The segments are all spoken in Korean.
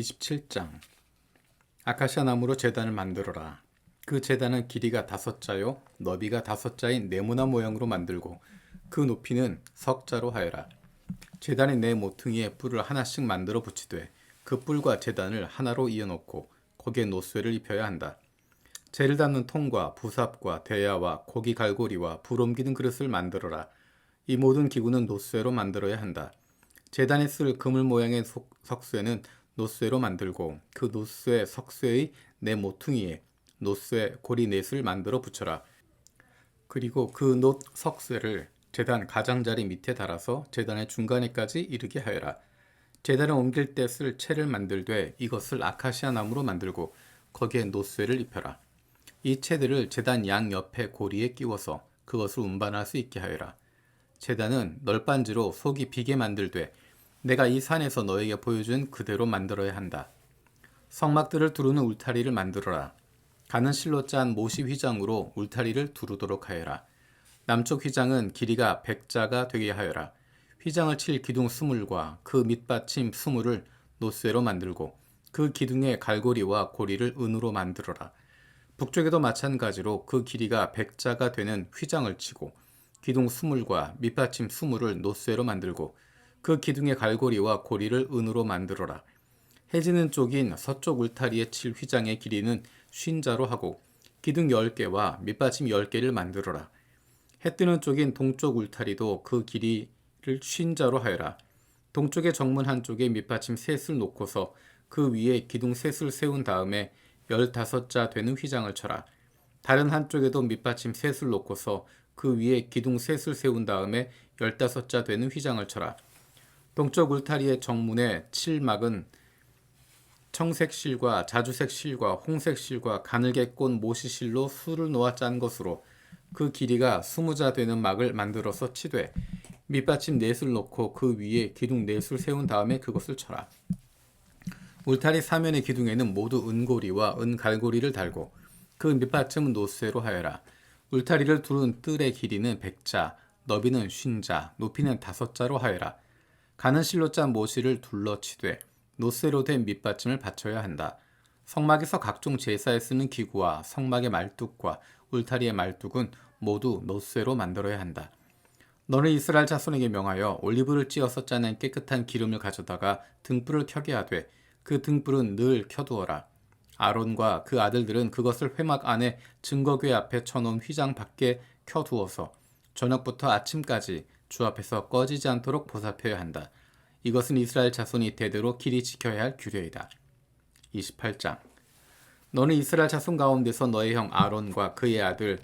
27장. 아카시아 나무로 제단을 만들어라. 그 제단은 길이가 5자요 너비가 5자인 네모난 모양으로 만들고 그 높이는 석자로 하여라. 제단의 네 모퉁이에 뿔을 하나씩 만들어 붙이되 그 뿔과 제단을 하나로 이어놓고 거기에 노쇠를 입혀야 한다. 재를 담는 통과 부삽과 대야와 고기 갈고리와 불 옮기는 그릇을 만들어라. 이 모든 기구는 노쇠로 만들어야 한다. 제단에 쓸 그물 모양의 석쇠는 노쇠로 만들고 그 노쇠 석쇠의 네 모퉁이에 노쇠 고리 넷을 만들어 붙여라. 그리고 그 놋 석쇠를 제단 가장자리 밑에 달아서 제단의 중간에까지 이르게 하여라. 제단을 옮길 때 쓸 채를 만들되 이것을 아카시아 나무로 만들고 거기에 노쇠를 입혀라. 이 채들을 제단 양 옆에 고리에 끼워서 그것을 운반할 수 있게 하여라. 제단은 널빤지로 속이 비게 만들되 내가 이 산에서 너에게 보여준 그대로 만들어야 한다. 성막들을 두르는 울타리를 만들어라. 가는 실로 짠 모시 휘장으로 울타리를 두르도록 하여라. 남쪽 휘장은 길이가 100자가 되게 하여라. 휘장을 칠 기둥 20과 그 밑받침 20을 노쇠로 만들고 그 기둥의 갈고리와 고리를 은으로 만들어라. 북쪽에도 마찬가지로 그 길이가 100자가 되는 휘장을 치고 기둥 20과 밑받침 20을 노쇠로 만들고 그 기둥의 갈고리와 고리를 은으로 만들어라. 해지는 쪽인 서쪽 울타리에 칠 휘장의 길이는 50자로 하고 기둥 10개와 밑받침 10개를 만들어라. 해 뜨는 쪽인 동쪽 울타리도 그 길이를 50자로 하여라. 동쪽의 정문 한쪽에 밑받침 셋을 놓고서 그 위에 기둥 셋을 세운 다음에 15자 되는 휘장을 쳐라. 다른 한쪽에도 밑받침 셋을 놓고서 그 위에 기둥 셋을 세운 다음에 15자 되는 휘장을 쳐라. 동쪽 울타리의 정문에 칠막은 청색 실과 자주색 실과 홍색 실과 가늘게 꼰 모시실로 수를 놓아 짠 것으로 그 길이가 20자 되는 막을 만들어서 치되 밑받침 넷을 놓고 그 위에 기둥 넷을 세운 다음에 그것을 쳐라. 울타리 사면의 기둥에는 모두 은고리와 은갈고리를 달고 그 밑받침은 노쇠로 하여라. 울타리를 두른 뜰의 길이는 100자, 너비는 50자, 높이는 5자로 하여라. 가는 실로 짠 모시를 둘러치되 노쇠로 된 밑받침을 받쳐야 한다. 성막에서 각종 제사에 쓰는 기구와 성막의 말뚝과 울타리의 말뚝은 모두 노쇠로 만들어야 한다. 너는 이스라엘 자손에게 명하여 올리브를 찧어서 짜낸 깨끗한 기름을 가져다가 등불을 켜게 하되 그 등불은 늘 켜두어라. 아론과 그 아들들은 그것을 회막 안에 증거궤 앞에 쳐놓은 휘장 밖에 켜두어서 저녁부터 아침까지 주 앞에서 꺼지지 않도록 보살펴야 한다. 이것은 이스라엘 자손이 대대로 길이 지켜야 할 규례이다. 28장. 너는 이스라엘 자손 가운데서 너의 형 아론과 그의 아들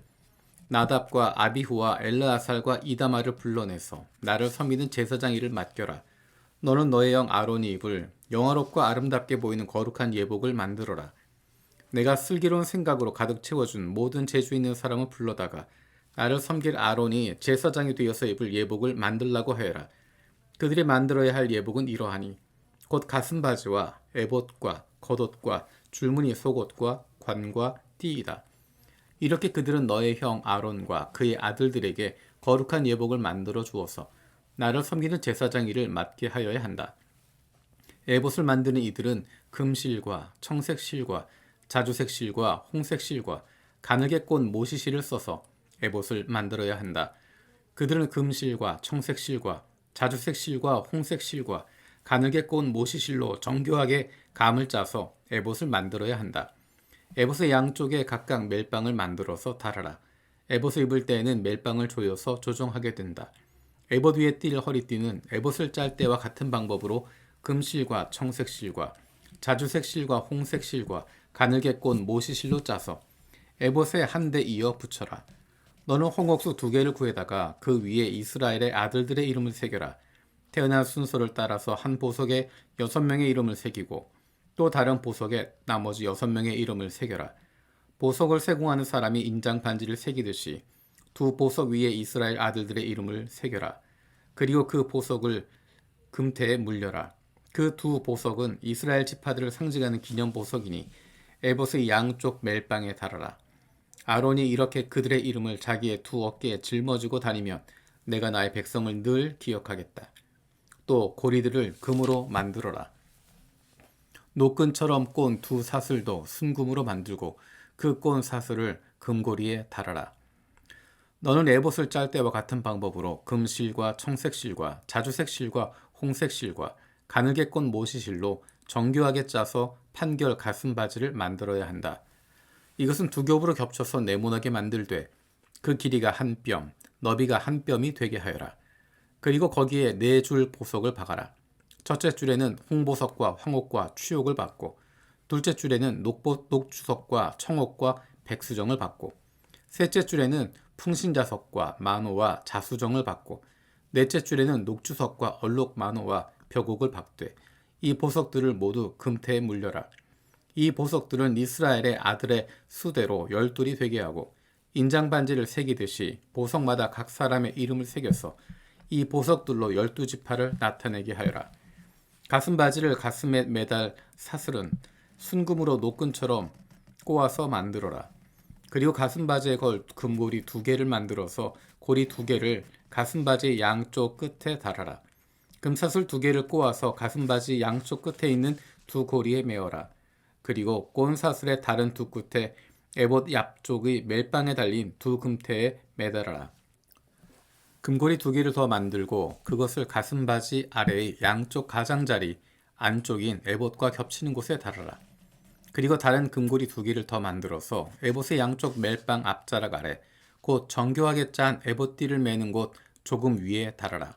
나답과 아비후와 엘르아살과 이다마를 불러내서 나를 섬기는 제사장 일을 맡겨라. 너는 너의 형 아론이 입을 영화롭고 아름답게 보이는 거룩한 예복을 만들어라. 내가 슬기로운 생각으로 가득 채워준 모든 재주 있는 사람을 불러다가 나를 섬길 아론이 제사장이 되어서 입을 예복을 만들라고 하여라. 그들이 만들어야 할 예복은 이러하니 곧 가슴바지와 에봇과 겉옷과 줄무늬 속옷과 관과 띠이다. 이렇게 그들은 너의 형 아론과 그의 아들들에게 거룩한 예복을 만들어 주어서 나를 섬기는 제사장 일을 맡게 하여야 한다. 에봇을 만드는 이들은 금실과 청색실과 자주색실과 홍색실과 가늘게 꼰 모시실을 써서 에봇을 만들어야 한다. 그들은 금실과 청색실과 자주색실과 홍색실과 가늘게 꼰 모시실로 정교하게 감을 짜서 에봇을 만들어야 한다. 에봇의 양쪽에 각각 멜빵을 만들어서 달아라. 에봇을 입을 때에는 멜빵을 조여서 조정하게 된다. 에봇 위에 띌 허리띠는 에봇을 짤 때와 같은 방법으로 금실과 청색실과 자주색실과 홍색실과 가늘게 꼰 모시실로 짜서 에봇에 한 대 이어 붙여라. 너는 홍옥수 2개를 구해다가 그 위에 이스라엘의 아들들의 이름을 새겨라. 태어난 순서를 따라서 한 보석에 6명의 이름을 새기고 또 다른 보석에 나머지 6명의 이름을 새겨라. 보석을 세공하는 사람이 인장 반지를 새기듯이 두 보석 위에 이스라엘 아들들의 이름을 새겨라. 그리고 그 보석을 금태에 물려라. 그 두 보석은 이스라엘 지파들을 상징하는 기념 보석이니 에봇의 양쪽 멜빵에 달아라. 아론이 이렇게 그들의 이름을 자기의 두 어깨에 짊어지고 다니면 내가 나의 백성을 늘 기억하겠다. 또 고리들을 금으로 만들어라. 노끈처럼 꼰 두 사슬도 순금으로 만들고 그 꼰 사슬을 금고리에 달아라. 너는 에봇을 짤 때와 같은 방법으로 금실과 청색실과 자주색실과 홍색실과 가늘게 꼰 모시실로 정교하게 짜서 판결 가슴바지를 만들어야 한다. 이것은 두 겹으로 겹쳐서 네모나게 만들되 그 길이가 한 뼘, 너비가 한 뼘이 되게 하여라. 그리고 거기에 네 줄 보석을 박아라. 첫째 줄에는 홍보석과 황옥과 추욕을 받고, 둘째 줄에는 녹주석과 청옥과 백수정을 받고, 셋째 줄에는 풍신자석과 만호와 자수정을 받고, 넷째 줄에는 녹주석과 얼룩만호와 벽옥을 박되, 이 보석들을 모두 금태에 물려라. 이 보석들은 이스라엘의 아들의 수대로 12이 되게 하고, 인장반지를 새기듯이 보석마다 각 사람의 이름을 새겨서 이 보석들로 12지파를 나타내게 하여라. 가슴바지를 가슴에 매달 사슬은 순금으로 노끈처럼 꼬아서 만들어라. 그리고 가슴바지에 걸 금고리 2개를 만들어서 고리 2개를 가슴바지 양쪽 끝에 달아라. 금사슬 2개를 꼬아서 가슴바지 양쪽 끝에 있는 두 고리에 메어라. 그리고 꼰사슬의 다른 두 끝에 에봇 앞쪽의 멜빵에 달린 두 금태에 매달아라. 금고리 2개를 더 만들고 그것을 가슴바지 아래의 양쪽 가장자리 안쪽인 에봇과 겹치는 곳에 달아라. 그리고 다른 금고리 2개를 더 만들어서 에봇의 양쪽 멜빵 앞자락 아래 곧 정교하게 짠 에봇띠를 매는 곳 조금 위에 달아라.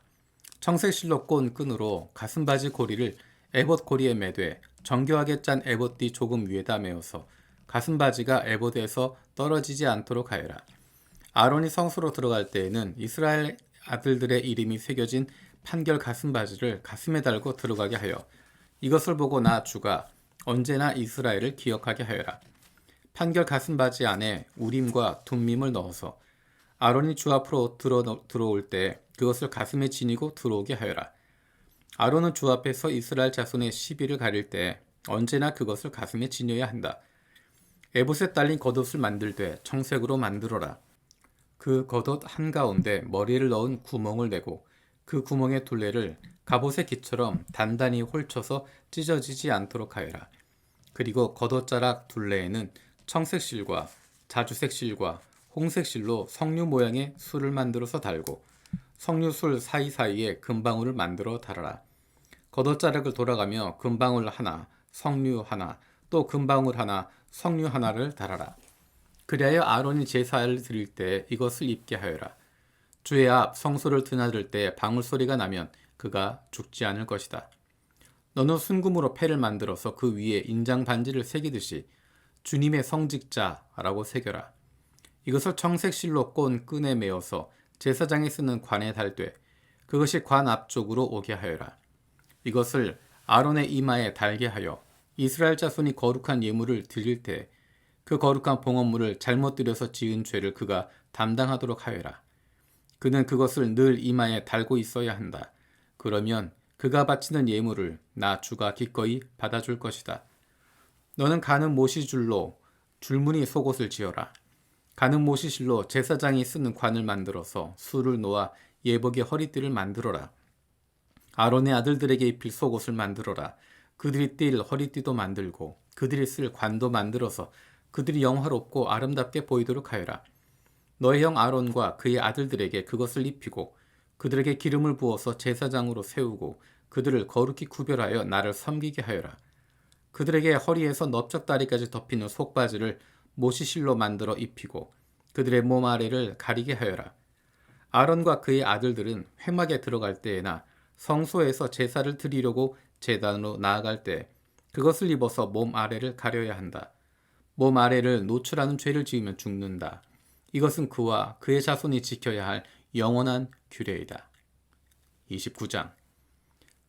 청색실로 꼰 끈으로 가슴바지 고리를 에봇 고리에 매되 정교하게 짠 에봇띠 조금 위에다 메어서 가슴바지가 에봇에서 떨어지지 않도록 하여라. 아론이 성소로 들어갈 때에는 이스라엘 아들들의 이름이 새겨진 판결 가슴바지를 가슴에 달고 들어가게 하여 이것을 보고 나 주가 언제나 이스라엘을 기억하게 하여라. 판결 가슴바지 안에 우림과 둠밈을 넣어서 아론이 주 앞으로 들어올 때 그것을 가슴에 지니고 들어오게 하여라. 아론은 주 앞에서 이스라엘 자손의 시비를 가릴 때 언제나 그것을 가슴에 지녀야 한다. 에봇에 딸린 겉옷을 만들되 청색으로 만들어라. 그 겉옷 한가운데 머리를 넣은 구멍을 내고 그 구멍의 둘레를 갑옷의 기처럼 단단히 홀쳐서 찢어지지 않도록 하여라. 그리고 겉옷자락 둘레에는 청색실과 자주색실과 홍색실로 석류 모양의 술을 만들어서 달고 석류술 사이사이에 금방울을 만들어 달아라. 겉옷자락을 돌아가며 금방울 하나, 석류 하나, 또 금방울 하나, 석류 하나를 달아라. 그리하여 아론이 제사를 드릴 때 이것을 입게 하여라. 주의 앞 성소를 드나들 때 방울 소리가 나면 그가 죽지 않을 것이다. 너는 순금으로 패를 만들어서 그 위에 인장 반지를 새기듯이 주님의 성직자라고 새겨라. 이것을 청색실로 꼰 끈에 메어서 제사장이 쓰는 관에 달되 그것이 관 앞쪽으로 오게 하여라. 이것을 아론의 이마에 달게 하여 이스라엘 자손이 거룩한 예물을 드릴 때 그 거룩한 봉헌물을 잘못 드려서 지은 죄를 그가 담당하도록 하여라. 그는 그것을 늘 이마에 달고 있어야 한다. 그러면 그가 바치는 예물을 나 주가 기꺼이 받아줄 것이다. 너는 가는 모시줄로 줄무늬 속옷을 지어라. 가는 모시실로 제사장이 쓰는 관을 만들어서 술을 놓아 예복의 허리띠를 만들어라. 아론의 아들들에게 입힐 속옷을 만들어라. 그들이 띨 허리띠도 만들고 그들이 쓸 관도 만들어서 그들이 영화롭고 아름답게 보이도록 하여라. 너의 형 아론과 그의 아들들에게 그것을 입히고 그들에게 기름을 부어서 제사장으로 세우고 그들을 거룩히 구별하여 나를 섬기게 하여라. 그들에게 허리에서 넓적다리까지 덮이는 속바지를 모시실로 만들어 입히고 그들의 몸 아래를 가리게 하여라. 아론과 그의 아들들은 회막에 들어갈 때에나 성소에서 제사를 드리려고 제단으로 나아갈 때 그것을 입어서 몸 아래를 가려야 한다. 몸 아래를 노출하는 죄를 지으면 죽는다. 이것은 그와 그의 자손이 지켜야 할 영원한 규례이다. 29장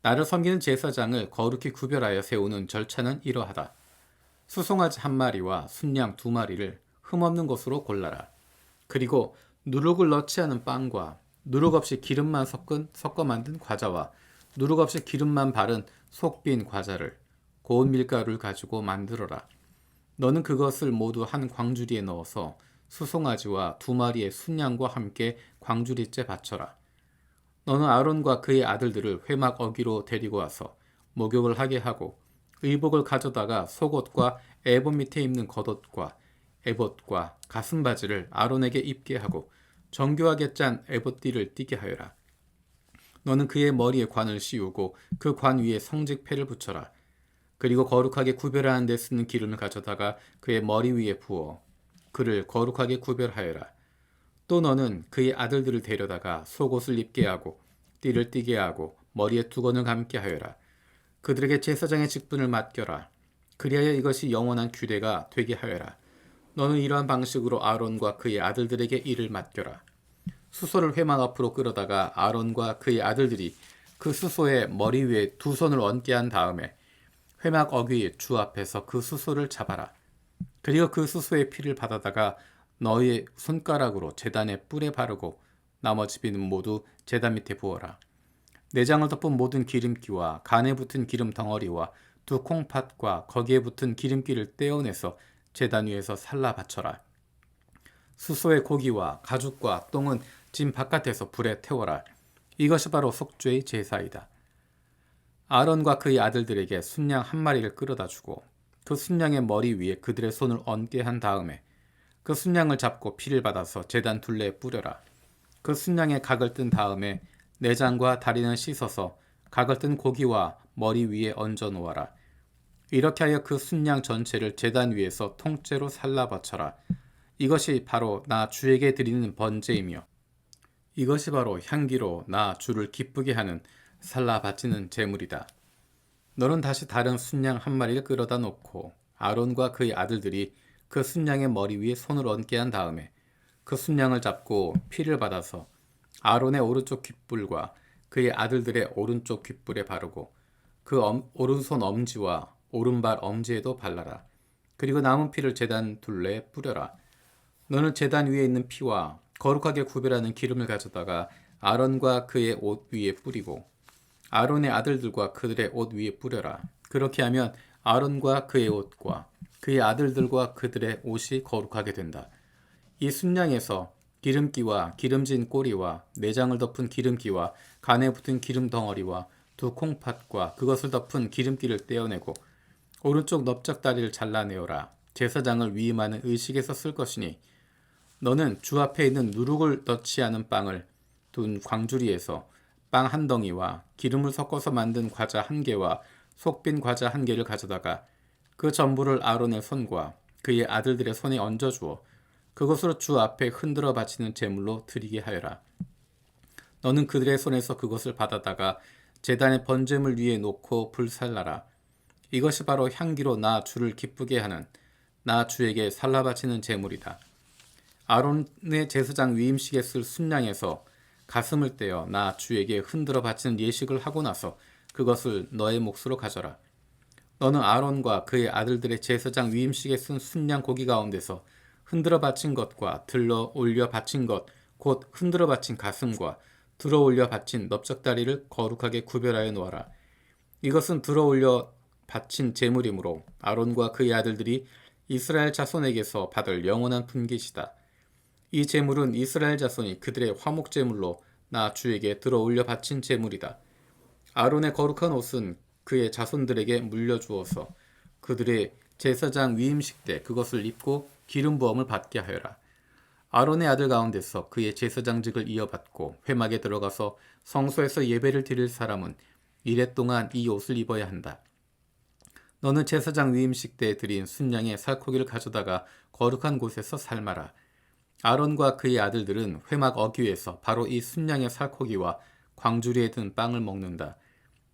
나를 섬기는 제사장을 거룩히 구별하여 세우는 절차는 이러하다. 수송아지 1마리와 순양 2마리를 흠없는 것으로 골라라. 그리고 누룩을 넣지 않은 빵과 누룩 없이 기름만 섞어 만든 과자와 누룩 없이 기름만 바른 속빈 과자를 고운 밀가루를 가지고 만들어라. 너는 그것을 모두 한 광주리에 넣어서 수송아지와 2마리의 순양과 함께 광주리째 바쳐라. 너는 아론과 그의 아들들을 회막 어기로 데리고 와서 목욕을 하게 하고 의복을 가져다가 속옷과 에봇 밑에 입는 겉옷과 에봇과 가슴바지를 아론에게 입게 하고 정교하게 짠 에봇띠를 띠게 하여라. 너는 그의 머리에 관을 씌우고 그 관 위에 성직패를 붙여라. 그리고 거룩하게 구별하는 데 쓰는 기름을 가져다가 그의 머리 위에 부어 그를 거룩하게 구별하여라. 또 너는 그의 아들들을 데려다가 속옷을 입게 하고 띠를 띠게 하고 머리에 두건을 감게 하여라. 그들에게 제사장의 직분을 맡겨라. 그리하여 이것이 영원한 규례가 되게 하여라. 너는 이러한 방식으로 아론과 그의 아들들에게 일을 맡겨라. 수소를 회막 앞으로 끌어다가 아론과 그의 아들들이 그 수소의 머리 위에 두 손을 얹게 한 다음에 회막 어귀 주 앞에서 그 수소를 잡아라. 그리고 그 수소의 피를 받아다가 너의 손가락으로 제단의 뿔에 바르고 나머지 피는 모두 제단 밑에 부어라. 내장을 덮은 모든 기름기와 간에 붙은 기름 덩어리와 두 콩팥과 거기에 붙은 기름기를 떼어내서 제단 위에서 살라 바쳐라. 수소의 고기와 가죽과 똥은 진 바깥에서 불에 태워라. 이것이 바로 속죄의 제사이다. 아론과 그의 아들들에게 순양 한 마리를 끌어다 주고 그 순양의 머리 위에 그들의 손을 얹게 한 다음에 그 순양을 잡고 피를 받아서 제단 둘레에 뿌려라. 그 순양의 각을 뜬 다음에 내장과 다리는 씻어서 각을 뜬 고기와 머리 위에 얹어 놓아라. 이렇게 하여 그 순양 전체를 제단 위에서 통째로 살라 바쳐라. 이것이 바로 나 주에게 드리는 번제이며 이것이 바로 향기로 나 주를 기쁘게 하는 살라 바치는 제물이다. 너는 다시 다른 순양 한 마리를 끌어다 놓고 아론과 그의 아들들이 그 순양의 머리 위에 손을 얹게 한 다음에 그 순양을 잡고 피를 받아서 아론의 오른쪽 귓불과 그의 아들들의 오른쪽 귓불에 바르고 그 오른손 엄지와 오른발 엄지에도 발라라. 그리고 남은 피를 제단 둘레에 뿌려라. 너는 제단 위에 있는 피와 거룩하게 구별하는 기름을 가져다가 아론과 그의 옷 위에 뿌리고 아론의 아들들과 그들의 옷 위에 뿌려라. 그렇게 하면 아론과 그의 옷과 그의 아들들과 그들의 옷이 거룩하게 된다. 이 순양에서 기름기와 기름진 꼬리와 내장을 덮은 기름기와 간에 붙은 기름 덩어리와 두 콩팥과 그것을 덮은 기름기를 떼어내고 오른쪽 넓적다리를 잘라내어라. 제사장을 위임하는 의식에서 쓸 것이니 너는 주 앞에 있는 누룩을 넣지 않은 빵을 둔 광주리에서 빵 한 덩이와 기름을 섞어서 만든 과자 한 개와 속빈 과자 한 개를 가져다가 그 전부를 아론의 손과 그의 아들들의 손에 얹어주어 그것으로 주 앞에 흔들어 바치는 제물로 드리게 하여라. 너는 그들의 손에서 그것을 받아다가 제단의 번제물 위에 놓고 불살라라. 이것이 바로 향기로 나 주를 기쁘게 하는 나 주에게 살라 바치는 제물이다. 아론의 제사장 위임식에 쓸 순양에서 가슴을 떼어 나 주에게 흔들어 바치는 예식을 하고 나서 그것을 너의 몫으로 가져라. 너는 아론과 그의 아들들의 제사장 위임식에 쓴 순양 고기 가운데서 흔들어 바친 것과 들러 올려 바친 것, 곧 흔들어 바친 가슴과 들어 올려 바친 넓적다리를 거룩하게 구별하여 놓아라. 이것은 들어 올려 바친 제물이므로 아론과 그의 아들들이 이스라엘 자손에게서 받을 영원한 분깃이다. 이 제물은 이스라엘 자손이 그들의 화목 제물로 나 주에게 들어 올려 바친 제물이다. 아론의 거룩한 옷은 그의 자손들에게 물려주어서 그들의 제사장 위임식 때 그것을 입고 기름 부음을 받게 하여라. 아론의 아들 가운데서 그의 제사장직을 이어받고 회막에 들어가서 성소에서 예배를 드릴 사람은 이레 동안 이 옷을 입어야 한다. 너는 제사장 위임식 때 드린 순양의 살코기를 가져다가 거룩한 곳에서 삶아라. 아론과 그의 아들들은 회막 어귀에서 바로 이 순양의 살코기와 광주리에 든 빵을 먹는다.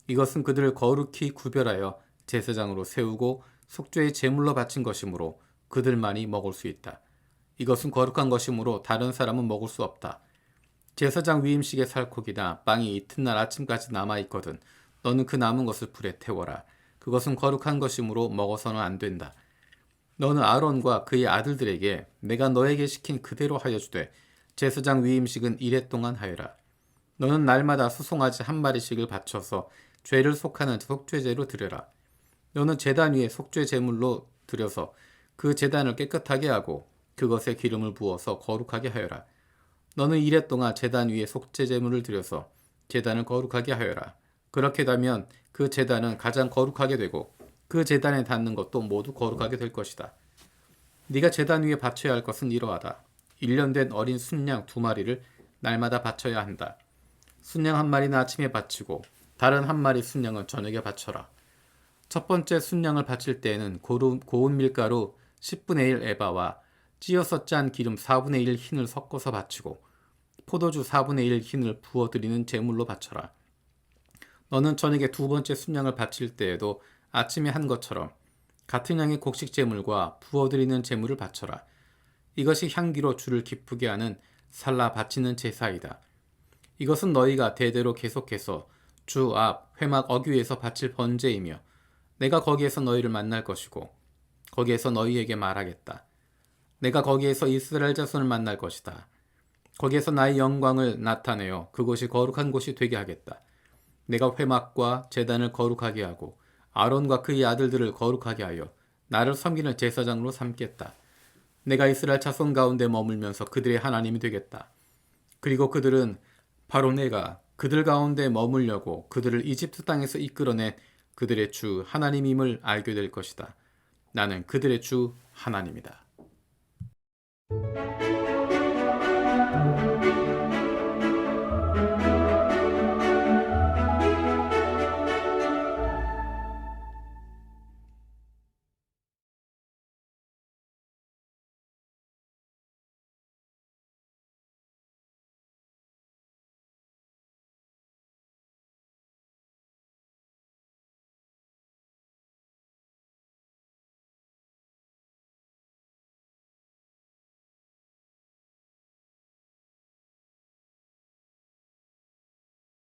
이것은 그들을 거룩히 구별하여 제사장으로 세우고 속죄의 제물로 바친 것이므로 그들만이 먹을 수 있다. 이것은 거룩한 것이므로 다른 사람은 먹을 수 없다. 제사장 위임식의 살코기나 빵이 이튿날 아침까지 남아있거든 너는 그 남은 것을 불에 태워라. 그것은 거룩한 것이므로 먹어서는 안 된다. 너는 아론과 그의 아들들에게 내가 너에게 시킨 그대로 하여 주되 제사장 위임식은 이레 동안 하여라. 너는 날마다 수송아지 한 마리씩을 바쳐서 죄를 속하는 속죄제로 드려라. 너는 제단 위에 속죄 제물로 드려서 그 제단을 깨끗하게 하고 그것에 기름을 부어서 거룩하게 하여라. 너는 이레 동안 제단 위에 속죄 제물을 드려서 제단을 거룩하게 하여라. 그렇게 되면 그 제단은 가장 거룩하게 되고 그 제단에 닿는 것도 모두 거룩하게 될 것이다. 네가 제단 위에 바쳐야 할 것은 이러하다. 1년 된 어린 순양 2마리를 날마다 바쳐야 한다. 순양 1마리는 아침에 바치고 다른 1마리 순양은 저녁에 바쳐라. 첫 번째 순양을 바칠 때에는 고운 밀가루 10분의 1 에바와 찧어서 짠 기름 4분의 1 흰을 섞어서 바치고 포도주 4분의 1 흰을 부어드리는 제물로 바쳐라. 너는 저녁에 두 번째 순양을 바칠 때에도 아침에 한 것처럼 같은 양의 곡식 제물과 부어드리는 제물을 바쳐라. 이것이 향기로 주를 기쁘게 하는 살라 바치는 제사이다. 이것은 너희가 대대로 계속해서 주 앞 회막 어귀에서 바칠 번제이며 내가 거기에서 너희를 만날 것이고 거기에서 너희에게 말하겠다. 내가 거기에서 이스라엘 자손을 만날 것이다. 거기에서 나의 영광을 나타내어 그곳이 거룩한 곳이 되게 하겠다. 내가 회막과 제단을 거룩하게 하고 아론과 그의 아들들을 거룩하게 하여 나를 섬기는 제사장으로 삼겠다. 내가 이스라엘 자손 가운데 머물면서 그들의 하나님이 되겠다. 그리고 그들은 바로 내가 그들 가운데 머물려고 그들을 이집트 땅에서 이끌어낸 그들의 주 하나님임을 알게 될 것이다. 나는 그들의 주 하나님이다.